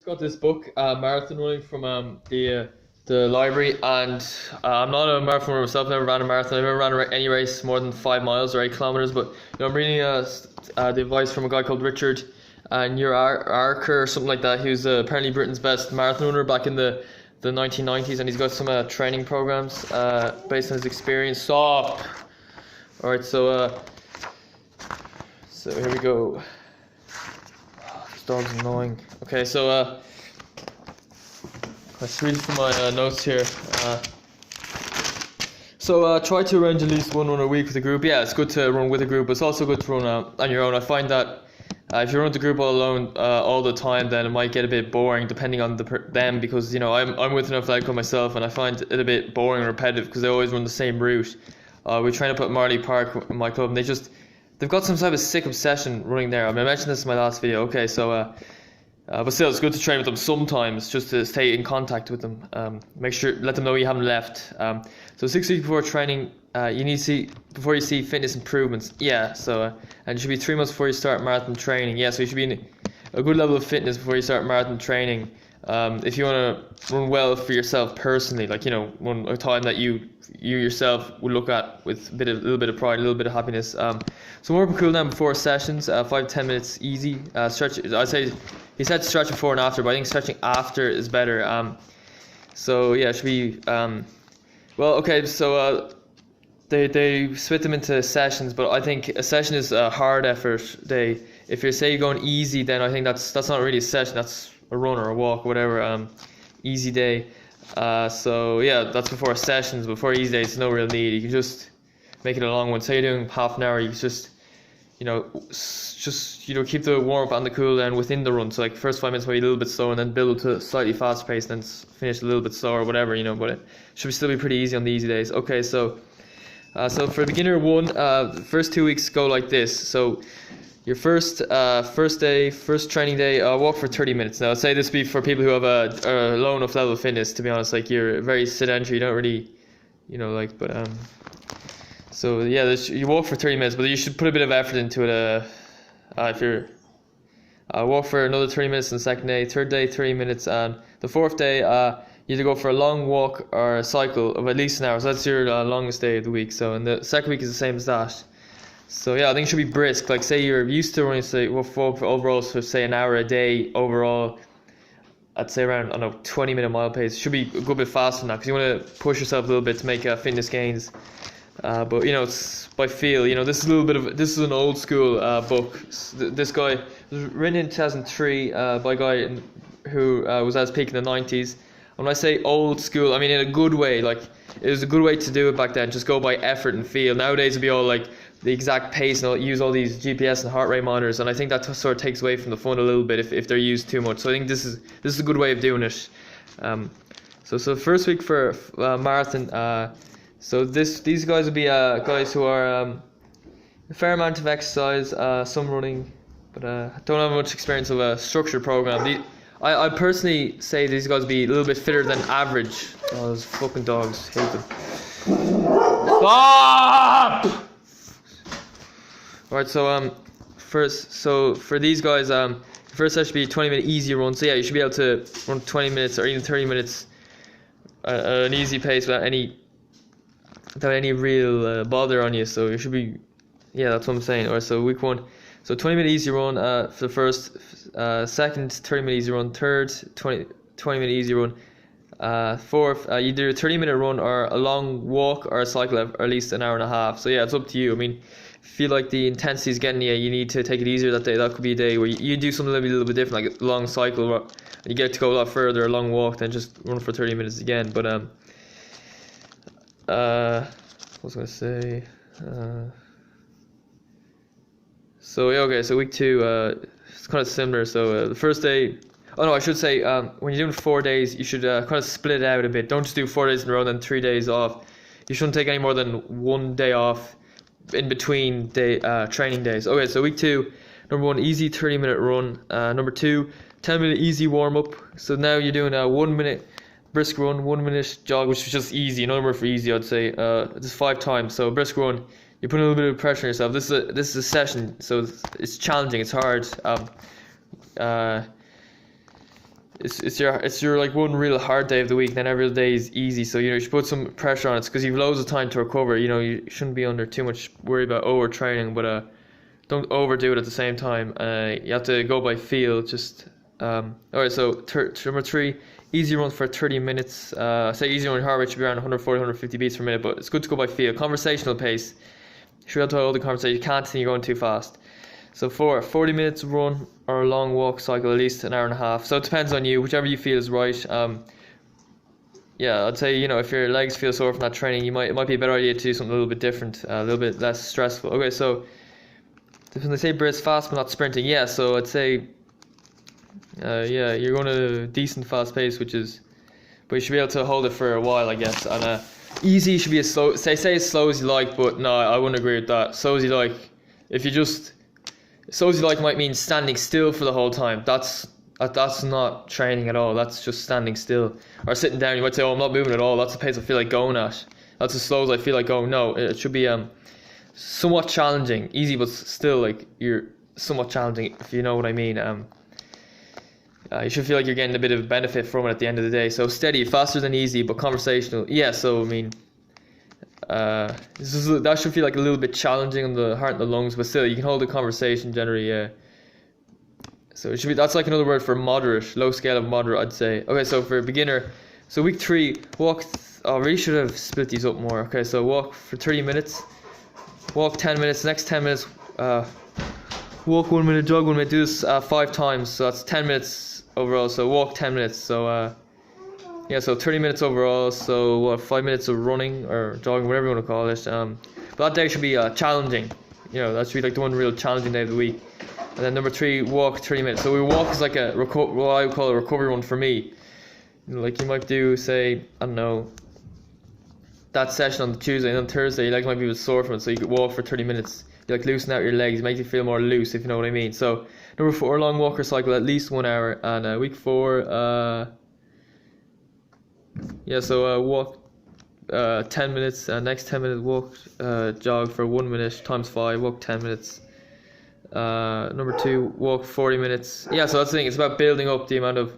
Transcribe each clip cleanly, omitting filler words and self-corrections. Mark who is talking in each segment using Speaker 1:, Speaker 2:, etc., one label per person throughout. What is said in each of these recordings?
Speaker 1: Got this book, marathon running from the library, and I'm not a marathon runner myself. Never ran a marathon. I've never ran any race more than 5 miles or 8 kilometers. But I'm reading the advice from a guy called Richard Arker or something like that. He was apparently Britain's best marathon runner back in the 1990s, and he's got some training programs based on his experience. Stop. All right, so here we go. This dog's annoying. Okay, so let's read from my notes here. Try to arrange at least one run a week with a group. Yeah, it's good to run with a group, but it's also good to run on your own. I find that if you run with the group all alone all the time, then it might get a bit boring depending on them, because I'm with an athletic club myself, and I find it a bit boring and repetitive because they always run the same route. We train up at Marley Park in my club, and they've got some type of sick obsession running there. I mean, I mentioned this in my last video. Okay, but still, it's good to train with them sometimes, just to stay in contact with them. Let them know you haven't left. So 6 weeks before training, you need to see before you see fitness improvements. Yeah. And it should be 3 months before you start marathon training. Yeah. So you should be in a good level of fitness before you start marathon training. If you want to run well for yourself personally, run a time that you yourself would look at with a little bit of pride, a little bit of happiness. So warm up and cool down before sessions, 5 to 10 minutes easy. Stretch. I'd say he said stretch before and after, but I think stretching after is better. It should be. They split them into sessions, but I think a session is a hard effort day. If you're going easy, then I think that's not really a session. That's a run or a walk or whatever. Easy day. That's before sessions. Before easy days, no real need. You can just make it a long one. Say you're doing half an hour, you just keep the warm up and the cool down within the run. So like first 5 minutes maybe a little bit slower, and then build up to a slightly fast pace, then finish a little bit slower or whatever. But it should still be pretty easy on the easy days. Okay, so for beginner one, the first 2 weeks go like this. So your first training day, walk for 30 minutes. Now I'd say this would be for people who have a low enough level of fitness, to be honest. Like you're very sedentary, you don't really, you walk for 30 minutes, but you should put a bit of effort into it. If you're walk for another 30 minutes on the second day, third day 30 minutes, and the fourth day you either go for a long walk or a cycle of at least an hour. So that's your longest day of the week. So and the second week is the same as that. So yeah, I think it should be brisk. Like say you're used to running, say walk for overall, so say an hour a day overall. I'd say around 20-minute mile pace. It should be a good bit faster than that, because you want to push yourself a little bit to make fitness gains. But it's by feel. This is an old school book. This guy was written in 2003 by a guy who was at his peak in the 90s. When I say old school, I mean in a good way. Like it was a good way to do it back then. Just go by effort and feel. Nowadays it'd be all like the exact pace, and use all these GPS and heart rate monitors. And I think that sort of takes away from the fun a little bit if they're used too much. So I think this is a good way of doing it. So first week for marathon. So these guys will be guys who are a fair amount of exercise, some running, but don't have much experience of a structured program. I personally say these guys will be a little bit fitter than average. Oh, those fucking dogs, hate them. Stop! Alright, so for these guys, first session should be a 20-minute easy run. So yeah, you should be able to run 20 minutes or even 30 minutes at an easy pace without any real bother on you. So you should be, yeah, that's what I'm saying. Alright, so week one, so 20-minute easy run for the first, second 30-minute easy run, third 20-minute easy run, fourth you do a 30-minute run or a long walk or a cycle or at least an hour and a half. So yeah, it's up to you. I mean, if you feel like the intensity is getting you need to take it easier that day. That could be a day where you do something maybe a little bit different, like a long cycle, and you get to go a lot further, a long walk, than just run for 30 minutes again. But what was I going to say? So week two, it's kind of similar. So the first day, I should say, when you're doing 4 days, you should kind of split it out a bit. Don't just do 4 days in a row and then 3 days off. You shouldn't take any more than 1 day off in between training days. Okay, so week two, number one, easy 30-minute run. Number two, 10-minute easy warm-up. So now you're doing a 1 minute brisk run, 1 minute jog, which is just easy. Another word for easy, I'd say. This is 5 times. So brisk run, you're putting a little bit of pressure on yourself. This is a session, so it's challenging. It's hard. it's your like one real hard day of the week. Then every other day is easy. So you should put some pressure on it because you've loads of time to recover. You shouldn't be under too much worry about overtraining, but don't overdo it at the same time. You have to go by feel. Just alright. So number 3, easy run for 30 minutes. Say easy run heart rate should be around 140, 150 beats per minute, but it's good to go by feel. Conversational pace. You should be able to hold the conversation. You can't think you're going too fast. So 4, 40 minutes run or a long walk cycle, at least an hour and a half. So it depends on you, whichever you feel is right. Yeah, I'd say, if your legs feel sore from that training, it might be a better idea to do something a little bit different, a little bit less stressful. Okay, so when they say brisk fast but not sprinting, yeah, so I'd say, yeah, you're going at a decent fast pace, but you should be able to hold it for a while, I guess. And easy should be as slow, say as slow as you like, but no, I wouldn't agree with that. Slow as you like, slow as you like might mean standing still for the whole time. That's not training at all. That's just standing still or sitting down. You might say, "Oh, I'm not moving at all. That's the pace I feel like going at. That's as slow as I feel like going." No, it should be somewhat challenging, easy, but still like you're somewhat challenging. If you know what I mean. You should feel like you're getting a bit of benefit from it at the end of the day. So steady, faster than easy, but conversational. Yeah. So I mean. That should feel like a little bit challenging on the heart and the lungs, but still you can hold a conversation generally. Yeah. So it should be, that's like another word for moderate, low scale of moderate, I'd say. Okay, so for a beginner, so week 3, walk. I really should have split these up more. Okay, so walk for 30 minutes, walk 10 minutes. Next 10 minutes, walk 1 minute, jog 1 minute. Do this 5 times, so that's 10 minutes overall. So walk 10 minutes. So yeah, so 30 minutes overall, so 5 minutes of running or jogging, whatever you want to call it. But that day should be challenging. That should be like the one real challenging day of the week. And then number 3, walk 30 minutes. So we walk is like what I would call a recovery run for me. Like you might do, say, I don't know, that session on the Tuesday, and on Thursday, your legs might be a bit sore from it, so you could walk for 30 minutes. You like loosen out your legs, make you feel more loose, if you know what I mean. So number 4, long walker cycle, at least 1 hour. And week 4, yeah, so walk 10 minutes, next 10 minutes walk, jog for 1 minute times 5, walk 10 minutes. Number 2, walk 40 minutes. Yeah, so that's the thing, it's about building up the amount of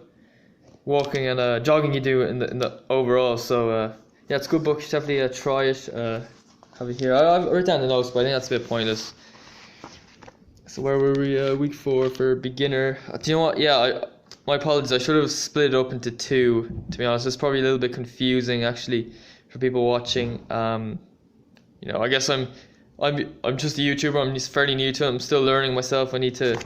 Speaker 1: walking and jogging you do in the overall. So yeah, it's a good book, you should definitely try it. Have it here. I've written down the notes, but I think that's a bit pointless. So where were we? Week 4 for beginner. Do you know what? Yeah, my apologies. I should have split it up into 2. To be honest, it's probably a little bit confusing actually for people watching. I guess I'm just a YouTuber. I'm just fairly new to it. I'm still learning myself. I need to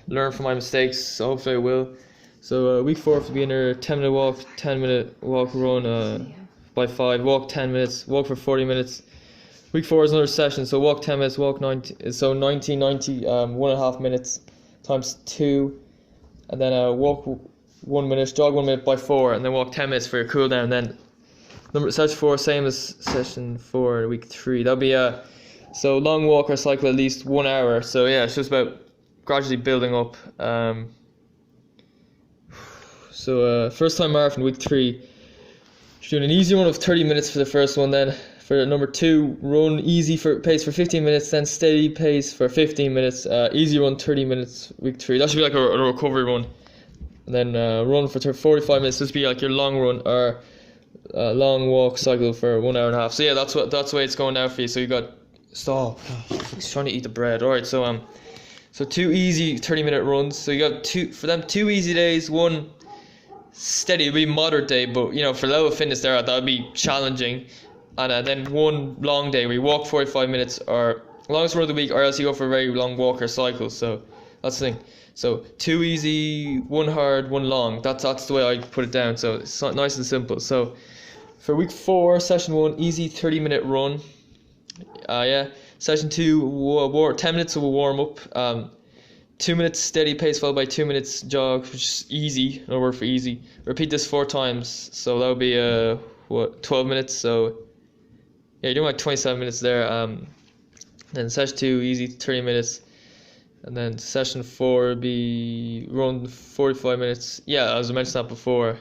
Speaker 1: learn from my mistakes. So hopefully I will. So week 4 for beginner: 10-minute walk, 10-minute walk, run by 5, walk 10 minutes, walk for 40 minutes. Week 4 is another session. So walk 10 minutes, walk 90. So 90, 1.5 minutes times 2. And then walk 1 minute, jog 1 minute by 4, and then walk 10 minutes for your cool down. And then session 4, same as session 4 week 3. That'll be so long walk or cycle at least 1 hour. So yeah, it's just about gradually building up. So first time marathon week 3. You're doing an easy run of 30 minutes for the first one. Then for number 2, run easy pace for 15 minutes, then steady pace for 15 minutes. Easy run 30 minutes week 3. That should be like a recovery run. And then run for 45 minutes. This would be like your long run or long walk cycle for 1 hour and a half. So yeah, that's the way it's going now for you. So you got he's trying to eat the bread. All right, so 2 easy 30-minute runs. So you got 2 easy days, 1 steady, it'll be moderate day, but for level of fitness that would be challenging. And then 1 long day where you walk 45 minutes or longest run of the week, or else you go for a very long walk or cycle. So that's the thing. So 2 easy, 1 hard, 1 long. That's the way I put it down. So it's nice and simple. So for week 4, session 1, easy 30-minute run. Yeah. Session 2, 10 minutes of a warm up. 2 minutes steady pace followed by 2 minutes jog, which is easy. No word for easy. Repeat this 4 times. So that would be 12 minutes. So yeah, you're doing like 27 minutes there. Then session 2, easy 30 minutes. And then session 4 would be run 45 minutes. Yeah, as I mentioned that before.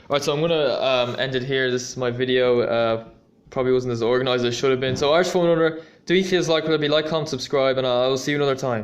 Speaker 1: Alright, so I'm gonna end it here. This is my video. Probably wasn't as organized as it should have been. So Irish Phone Runner, do you feel like it? Like, comment, subscribe, and I'll see you another time.